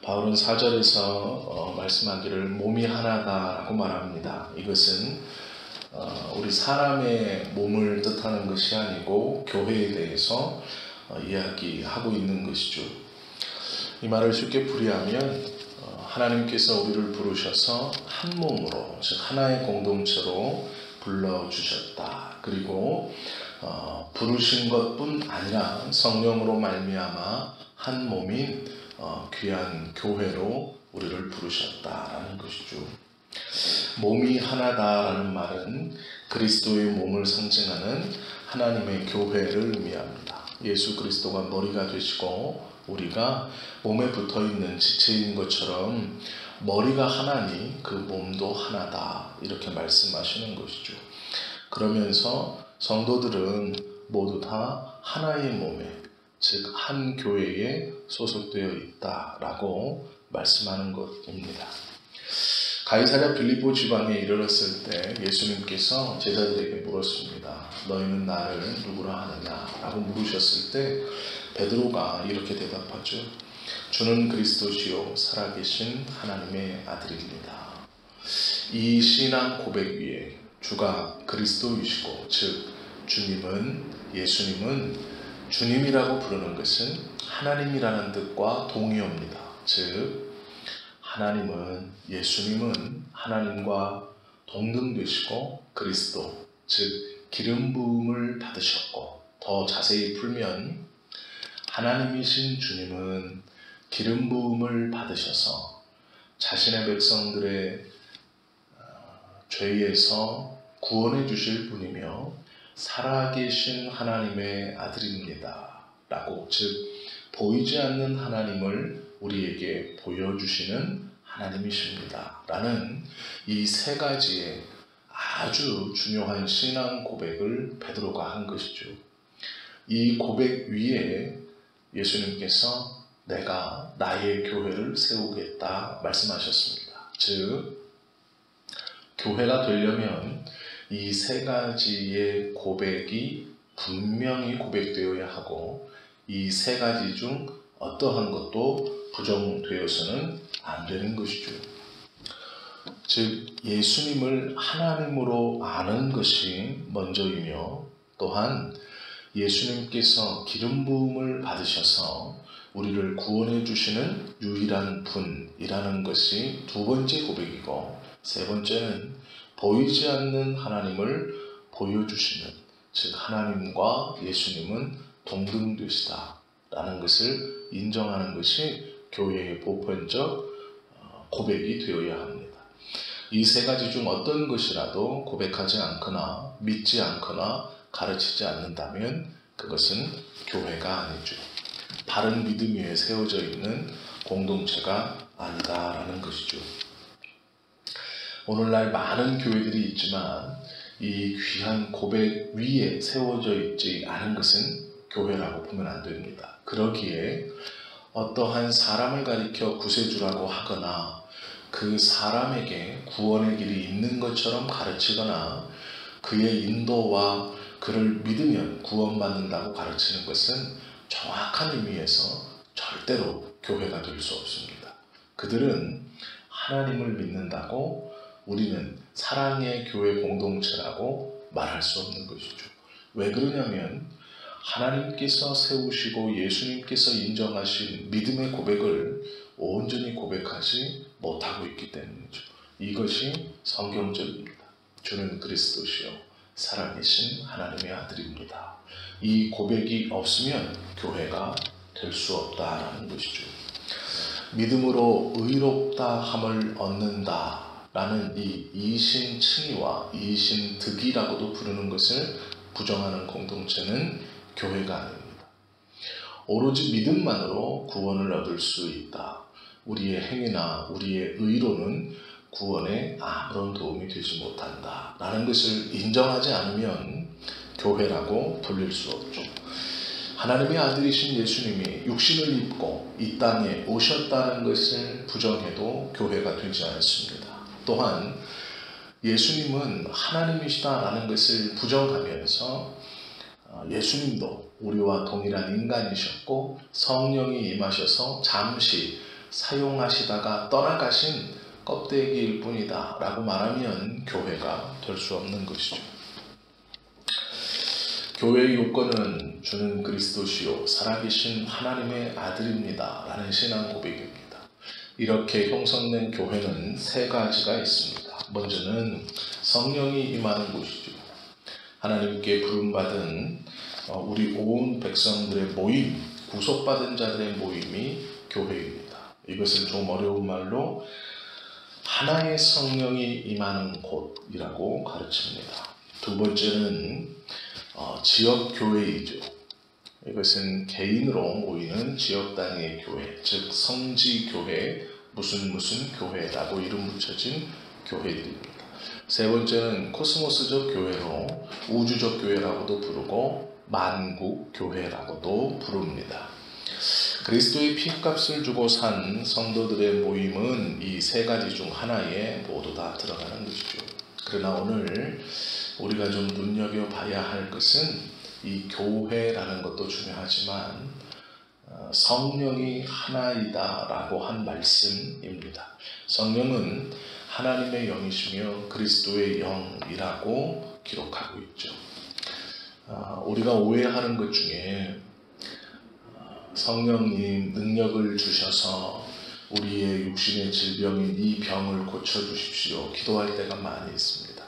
바울은 4절에서 말씀하기를 몸이 하나다라고 말합니다. 이것은 우리 사람의 몸을 뜻하는 것이 아니고 교회에 대해서 이야기하고 있는 것이죠. 이 말을 쉽게 풀이하면 하나님께서 우리를 부르셔서 한 몸으로, 즉 하나의 공동체로 불러주셨다. 그리고 부르신 것뿐 아니라 성령으로 말미암아 한 몸인 귀한 교회로 우리를 부르셨다라는 것이죠. 몸이 하나다라는 말은 그리스도의 몸을 상징하는 하나님의 교회를 의미합니다. 예수 그리스도가 머리가 되시고 우리가 몸에 붙어있는 지체인 것처럼 머리가 하나니 그 몸도 하나다, 이렇게 말씀하시는 것이죠. 그러면서 성도들은 모두 다 하나의 몸에, 즉 한 교회에 소속되어 있다라고 말씀하는 것입니다. 가이사랴 빌립보 지방에 이르렀을 때 예수님께서 제자들에게 물었습니다. 너희는 나를 누구라 하느냐? 라고 물으셨을 때 베드로가 이렇게 대답하죠. 주는 그리스도시요 살아계신 하나님의 아들입니다. 이 신앙 고백 위에 주가 그리스도이시고, 즉 예수님은 주님이라고 부르는 것은 하나님이라는 뜻과 동의어입니다. 즉 예수님은 하나님과 동등되시고 그리스도, 즉 기름 부음을 받으셨고, 더 자세히 풀면 하나님이신 주님은 기름 부음을 받으셔서 자신의 백성들의 죄에서 구원해 주실 분이며 살아계신 하나님의 아들입니다 라고, 즉 보이지 않는 하나님을 우리에게 보여주시는 하나님이십니다 라는 이 세 가지의 아주 중요한 신앙 고백을 베드로가 한 것이죠. 이 고백 위에 예수님께서 내가 나의 교회를 세우겠다 말씀하셨습니다. 즉 교회가 되려면 이 세 가지의 고백이 분명히 고백되어야 하고, 이 세 가지 중 어떠한 것도 부정되어서는 안 되는 것이죠. 즉 예수님을 하나님으로 아는 것이 먼저이며, 또한 예수님께서 기름 부음을 받으셔서 우리를 구원해 주시는 유일한 분이라는 것이 두 번째 고백이고, 세 번째는 보이지 않는 하나님을 보여주시는, 즉 하나님과 예수님은 동등되시다라는 것을 인정하는 것이 교회의 보편적 고백이 되어야 합니다. 이 세 가지 중 어떤 것이라도 고백하지 않거나 믿지 않거나 가르치지 않는다면 그것은 교회가 아니죠. 바른 믿음 위에 세워져 있는 공동체가 아니다라는 것이죠. 오늘날 많은 교회들이 있지만 이 귀한 고백 위에 세워져 있지 않은 것은 교회라고 보면 안 됩니다. 그러기에 어떠한 사람을 가리켜 구세주라고 하거나 그 사람에게 구원의 길이 있는 것처럼 가르치거나 그의 인도와 그를 믿으면 구원받는다고 가르치는 것은 정확한 의미에서 절대로 교회가 될 수 없습니다. 그들은 하나님을 믿는다고 우리는 사랑의 교회 공동체라고 말할 수 없는 것이죠. 왜 그러냐면 하나님께서 세우시고 예수님께서 인정하신 믿음의 고백을 온전히 고백하지 못하고 있기 때문이죠. 이것이 성경적입니다. 주는 그리스도시요 살아계신 하나님의 아들입니다. 이 고백이 없으면 교회가 될 수 없다라는 것이죠. 믿음으로 의롭다 함을 얻는다 라는 이 이신칭의와 이신득이라고도 부르는 것을 부정하는 공동체는 교회가 아닙니다. 오로지 믿음만으로 구원을 얻을 수 있다. 우리의 행위나 우리의 의로는 구원에 아무런 도움이 되지 못한다 라는 것을 인정하지 않으면 교회라고 불릴 수 없죠. 하나님의 아들이신 예수님이 육신을 입고 이 땅에 오셨다는 것을 부정해도 교회가 되지 않습니다. 또한 예수님은 하나님이시다라는 것을 부정하면서 예수님도 우리와 동일한 인간이셨고 성령이 임하셔서 잠시 사용하시다가 떠나가신 껍데기일 뿐이다 라고 말하면 교회가 될 수 없는 것이죠. 교회의 요건은 주는 그리스도시요 살아계신 하나님의 아들입니다 라는 신앙 고백입니다. 이렇게 형성된 교회는 세 가지가 있습니다. 먼저는 성령이 임하는 곳이죠. 하나님께 부름받은 우리 온 백성들의 모임, 구속받은 자들의 모임이 교회입니다. 이것을 좀 어려운 말로 하나의 성령이 임하는 곳이라고 가르칩니다. 두 번째는 지역교회이죠. 이것은 개인으로 모이는 지역단위의 교회, 즉 성지교회, 무슨 교회라고 이름 붙여진 교회들입니다. 세 번째는 코스모스적 교회로 우주적 교회라고도 부르고 만국교회라고도 부릅니다. 그리스도의 피값을 주고 산 성도들의 모임은 이 세 가지 중 하나에 모두 다 들어가는 것이죠. 그러나 오늘 우리가 좀 눈여겨봐야 할 것은 이 교회라는 것도 중요하지만 성령이 하나이다 라고 한 말씀입니다. 성령은 하나님의 영이시며 그리스도의 영이라고 기록하고 있죠. 우리가 오해하는 것 중에 성령님 능력을 주셔서 우리의 육신의 질병인 이 병을 고쳐주십시오 기도할 때가 많이 있습니다.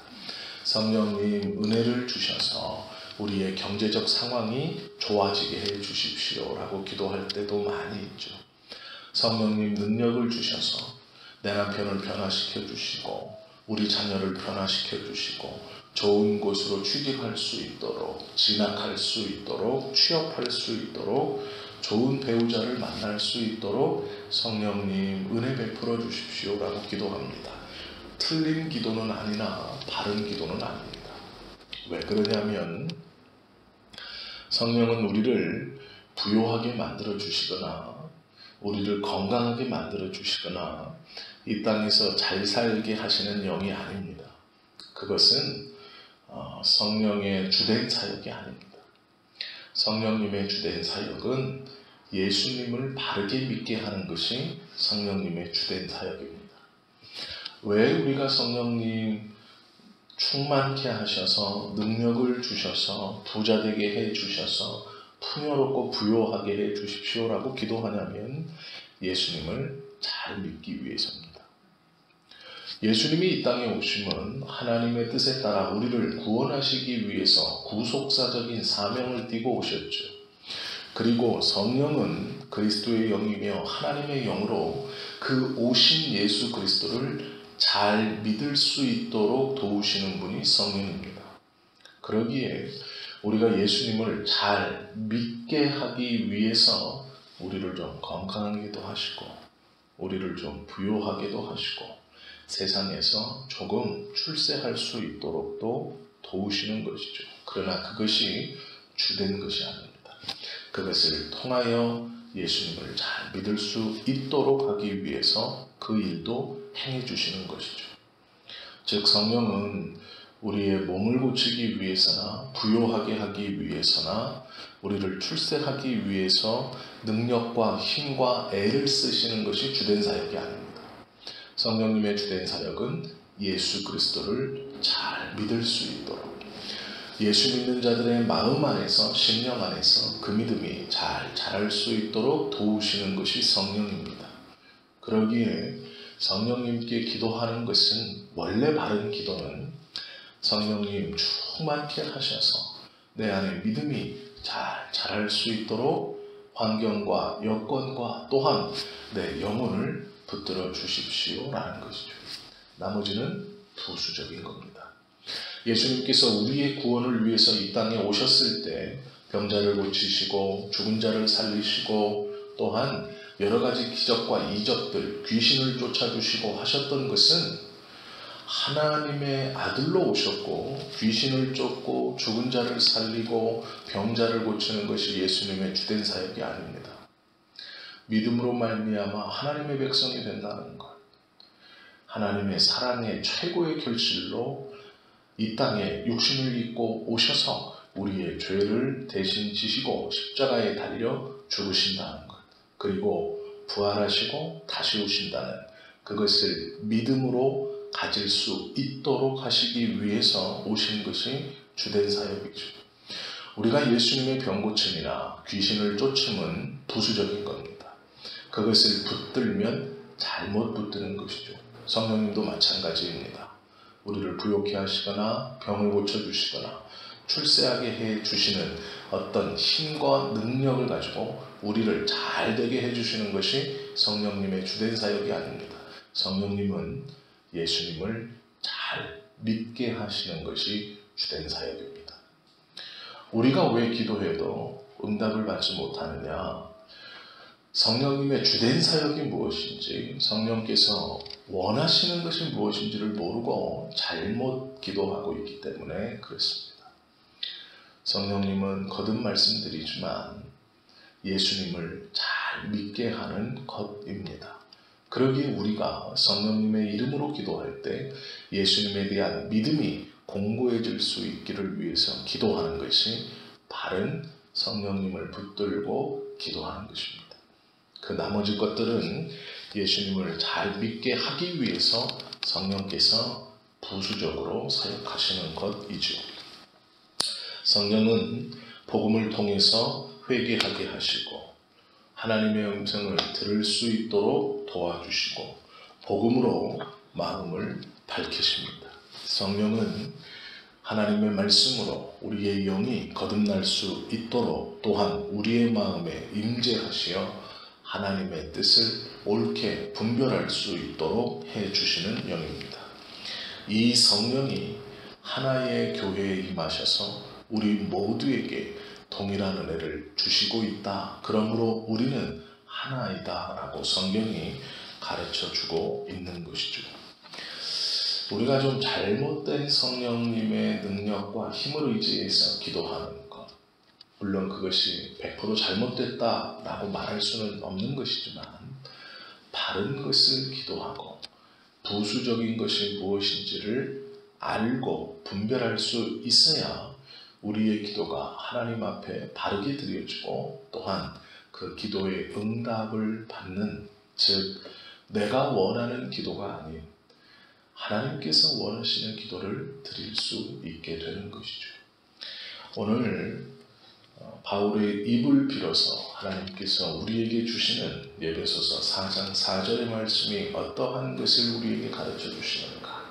성령님 은혜를 주셔서 우리의 경제적 상황이 좋아지게 해 주십시오 라고 기도할 때도 많이 있죠. 성령님 능력을 주셔서 내 남편을 변화시켜 주시고 우리 자녀를 변화시켜 주시고 좋은 곳으로 취직할 수 있도록, 진학할 수 있도록, 취업할 수 있도록, 좋은 배우자를 만날 수 있도록 성령님 은혜 베풀어 주십시오 라고 기도합니다. 틀린 기도는 아니나 바른 기도는 아닙니다. 왜 그러냐면 성령은 우리를 부요하게 만들어 주시거나 우리를 건강하게 만들어 주시거나 이 땅에서 잘 살게 하시는 영이 아닙니다. 그것은 성령의 주된 사역이 아닙니다. 성령님의 주된 사역은 예수님을 바르게 믿게 하는 것이 성령님의 주된 사역입니다. 왜 우리가 성령님 충만케 하셔서 능력을 주셔서 부자 되게 해 주셔서 풍요롭고 부요하게 해 주십시오라고 기도하냐면 예수님을 잘 믿기 위해서입니다. 예수님이 이 땅에 오심은 하나님의 뜻에 따라 우리를 구원하시기 위해서 구속사적인 사명을 띠고 오셨죠. 그리고 성령은 그리스도의 영이며 하나님의 영으로 그 오신 예수 그리스도를 잘 믿을 수 있도록 도우시는 분이 성령입니다. 그러기에 우리가 예수님을 잘 믿게 하기 위해서 우리를 좀 건강하게도 하시고 우리를 좀 부요하게도 하시고 세상에서 조금 출세할 수 있도록도 도우시는 것이죠. 그러나 그것이 주된 것이 아닙니다. 그것을 통하여 예수님을 잘 믿을 수 있도록 하기 위해서 그 일도 행해 주시는 것이죠. 즉 성령은 우리의 몸을 고치기 위해서나 부요하게 하기 위해서나 우리를 출세하기 위해서 능력과 힘과 애를 쓰시는 것이 주된 사역이 아닙니다. 성령님의 주된 사역은 예수 그리스도를 잘 믿을 수 있도록 예수 믿는 자들의 마음 안에서 심령 안에서 그 믿음이 잘 자랄 수 있도록 도우시는 것이 성령입니다. 그러기에 성령님께 기도하는 것은 원래 바른 기도는 성령님 충만케 하셔서 내 안에 믿음이 잘 자랄 수 있도록 환경과 여건과 또한 내 영혼을 붙들어 주십시오 라는 것이죠. 나머지는 부수적인 겁니다. 예수님께서 우리의 구원을 위해서 이 땅에 오셨을 때 병자를 고치시고 죽은 자를 살리시고 또한 여러 가지 기적과 이적들, 귀신을 쫓아주시고 하셨던 것은 하나님의 아들로 오셨고 귀신을 쫓고 죽은 자를 살리고 병자를 고치는 것이 예수님의 주된 사역이 아닙니다. 믿음으로 말미암아 하나님의 백성이 된다는 것, 하나님의 사랑의 최고의 결실로 이 땅에 육신을 입고 오셔서 우리의 죄를 대신 지시고 십자가에 달려 죽으신다는 것, 그리고 부활하시고 다시 오신다는 그것을 믿음으로 가질 수 있도록 하시기 위해서 오신 것이 주된 사역이죠. 우리가 예수님의 병고침이나 귀신을 쫓음은 부수적인 겁니다. 그것을 붙들면 잘못 붙드는 것이죠. 성령님도 마찬가지입니다. 우리를 부욕케 하시거나 병을 고쳐주시거나 출세하게 해주시는 어떤 힘과 능력을 가지고 우리를 잘 되게 해주시는 것이 성령님의 주된 사역이 아닙니다. 성령님은 예수님을 잘 믿게 하시는 것이 주된 사역입니다. 우리가 왜 기도해도 응답을 받지 못하느냐? 성령님의 주된 사역이 무엇인지, 성령께서 원하시는 것이 무엇인지를 모르고 잘못 기도하고 있기 때문에 그렇습니다. 성령님은 거듭 말씀드리지만 예수님을 잘 믿게 하는 것입니다. 그러기에 우리가 성령님의 이름으로 기도할 때 예수님에 대한 믿음이 공고해질 수 있기를 위해서 기도하는 것이 바른 성령님을 붙들고 기도하는 것입니다. 그 나머지 것들은 예수님을 잘 믿게 하기 위해서 성령께서 부수적으로 사역하시는 것이죠. 성령은 복음을 통해서 회개하게 하시고 하나님의 음성을 들을 수 있도록 도와주시고 복음으로 마음을 밝히십니다. 성령은 하나님의 말씀으로 우리의 영이 거듭날 수 있도록 또한 우리의 마음에 임재하시어 하나님의 뜻을 옳게 분별할 수 있도록 해주시는 영입니다. 이 성령이 하나의 교회에 임하셔서 우리 모두에게 동일한 은혜를 주시고 있다. 그러므로 우리는 하나이다 라고 성경이 가르쳐주고 있는 것이죠. 우리가 좀 잘못된 성령님의 능력과 힘을 의지해서 기도하는 것, 물론 그것이 100% 잘못됐다라고 말할 수는 없는 것이지만 바른 것을 기도하고 부수적인 것이 무엇인지를 알고 분별할 수 있어야 우리의 기도가 하나님 앞에 바르게 드려지고 또한 그 기도의 응답을 받는, 즉 내가 원하는 기도가 아닌 하나님께서 원하시는 기도를 드릴 수 있게 되는 것이죠. 오늘 바울의 입을 빌어서 하나님께서 우리에게 주시는 에베소서 4장 4절의 말씀이 어떠한 것을 우리에게 가르쳐 주시는가,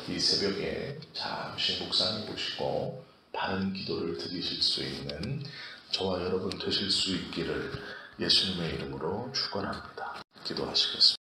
이 새벽에 잠시 묵상해 보시고 바른 기도를 드리실 수 있는 저와 여러분 되실 수 있기를 예수님의 이름으로 축원합니다. 기도하시겠습니다.